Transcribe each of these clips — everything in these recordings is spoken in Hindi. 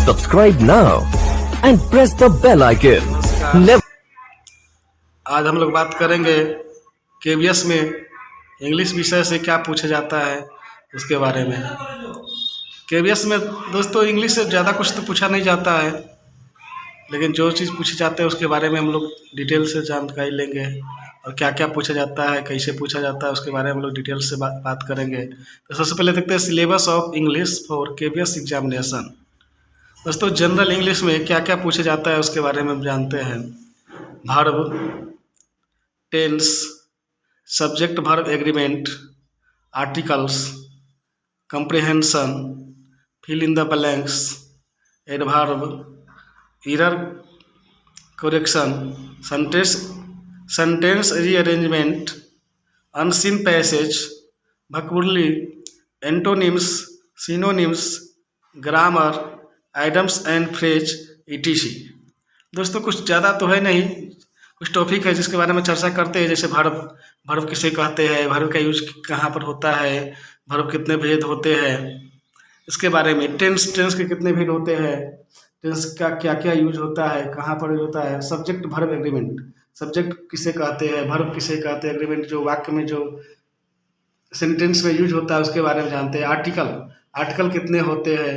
Subscribe now and press the bell icon. Never आज हम लोग बात करेंगे केवीएस में इंग्लिश विषय से क्या पूछा जाता है उसके बारे में। केवीएस में दोस्तों इंग्लिश से ज़्यादा कुछ तो पूछा नहीं जाता है, लेकिन जो चीज़ पूछी जाते हैं उसके बारे में हम लोग डिटेल से जानकारी लेंगे और क्या क्या पूछा जाता है, कैसे पूछा जाता है, उसके बारे में हम लोग डिटेल से बात करेंगे। तो सबसे पहले देखते हैं syllabus of English for KVS examination. दोस्तों जनरल इंग्लिश में क्या क्या पूछा जाता है उसके बारे में हम जानते हैं। Verb, tense, subject verb agreement, articles, comprehension, fill in the blanks, adverb, error correction, sentence rearrangement, unseen passage, vocabulary, antonyms, synonyms, grammar, items and phrase ETC. दोस्तों कुछ ज़्यादा तो है नहीं, कुछ टॉपिक है जिसके बारे में चर्चा करते हैं। जैसे वर्ब किसे कहते हैं, वर्ब का यूज कहाँ पर होता है, वर्ब कितने भेद होते हैं, इसके बारे में। टेंस के कितने भेद होते हैं, टेंस का क्या क्या यूज होता है, कहाँ पर यूज होता है। सब्जेक्ट वर्ब एग्रीमेंट, सब्जेक्ट किसे कहते हैं, वर्ब किसे कहते हैं, एग्रीमेंट जो वाक्य में जो सेंटेंस में यूज होता है उसके बारे में जानते हैं। आर्टिकल कितने होते हैं,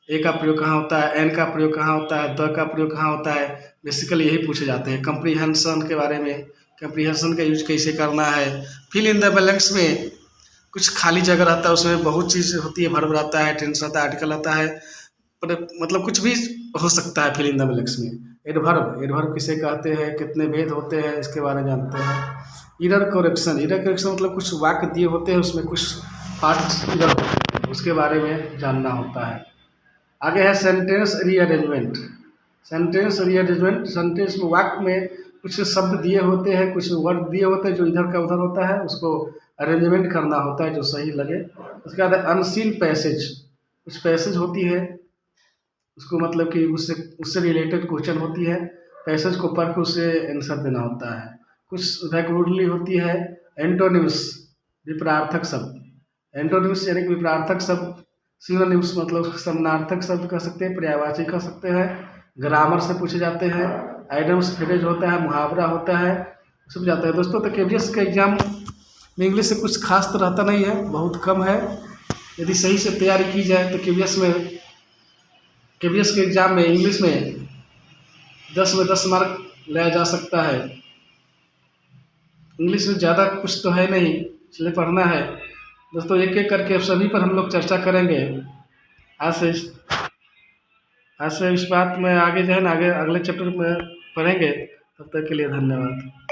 ए का प्रयोग कहाँ होता है, एन का प्रयोग कहाँ होता है, द का प्रयोग कहाँ होता है, बेसिकली यही पूछे जाते हैं। कंप्रीहेंशन के बारे में, कंप्रीहेंशन का यूज कैसे करना है। फिल इन द ब्लैंक्स में कुछ खाली जगह रहता है, उसमें बहुत चीज़ होती है, वर्ब रहता है, टेंस रहता है, आर्टिकल रहता है, पर मतलब कुछ भी हो सकता है फिल इन द ब्लैंक्स में। एडवर्ब किसे कहते हैं, कितने भेद होते हैं, इसके बारे में जानते हैं। एरर करेक्शन मतलब कुछ वाक्य दिए होते हैं, उसमें कुछ पार्ट एरर होते हैं, उसके बारे में जानना होता है। आगे है सेंटेंस रीअरेंजमेंट। सेंटेंस में वाक्य में कुछ शब्द दिए होते हैं, कुछ वर्ड दिए होते हैं जो इधर का उधर होता है, उसको अरेंजमेंट करना होता है जो सही लगे। उसके बाद अनसीन पैसेज, कुछ पैसेज होती है उसको मतलब कि उससे रिलेटेड क्वेश्चन होती है, पैसेज को पढ़ के उससे आंसर देना होता है। कुछ वोकैबुलरी होती है। एंटोनिम्स, विपरीतार्थक शब्द, एंटोनिम्स यानी कि विपरीतार्थक शब्द। सिनोनिम्स मतलब समानार्थक शब्द कह सकते हैं, पर्यायवाची कह सकते हैं। ग्रामर से पूछे जाते हैं। आइटम्स फ्रेज होता है, मुहावरा होता है, सब जाता है। दोस्तों तो केवीएस के एग्जाम में इंग्लिश से कुछ खास तो रहता नहीं है, बहुत कम है। यदि सही से तैयारी की जाए तो केवीएस के एग्ज़ाम में इंग्लिश में 10 में 10 मार्क लाया जा सकता है। इंग्लिश में ज़्यादा कुछ तो है नहीं, इसलिए पढ़ना है। दोस्तों एक एक करके सभी पर हम लोग चर्चा करेंगे। आज से इस बात में आगे जो है ना, आगे अगले चैप्टर में पढ़ेंगे। तब तक के लिए धन्यवाद।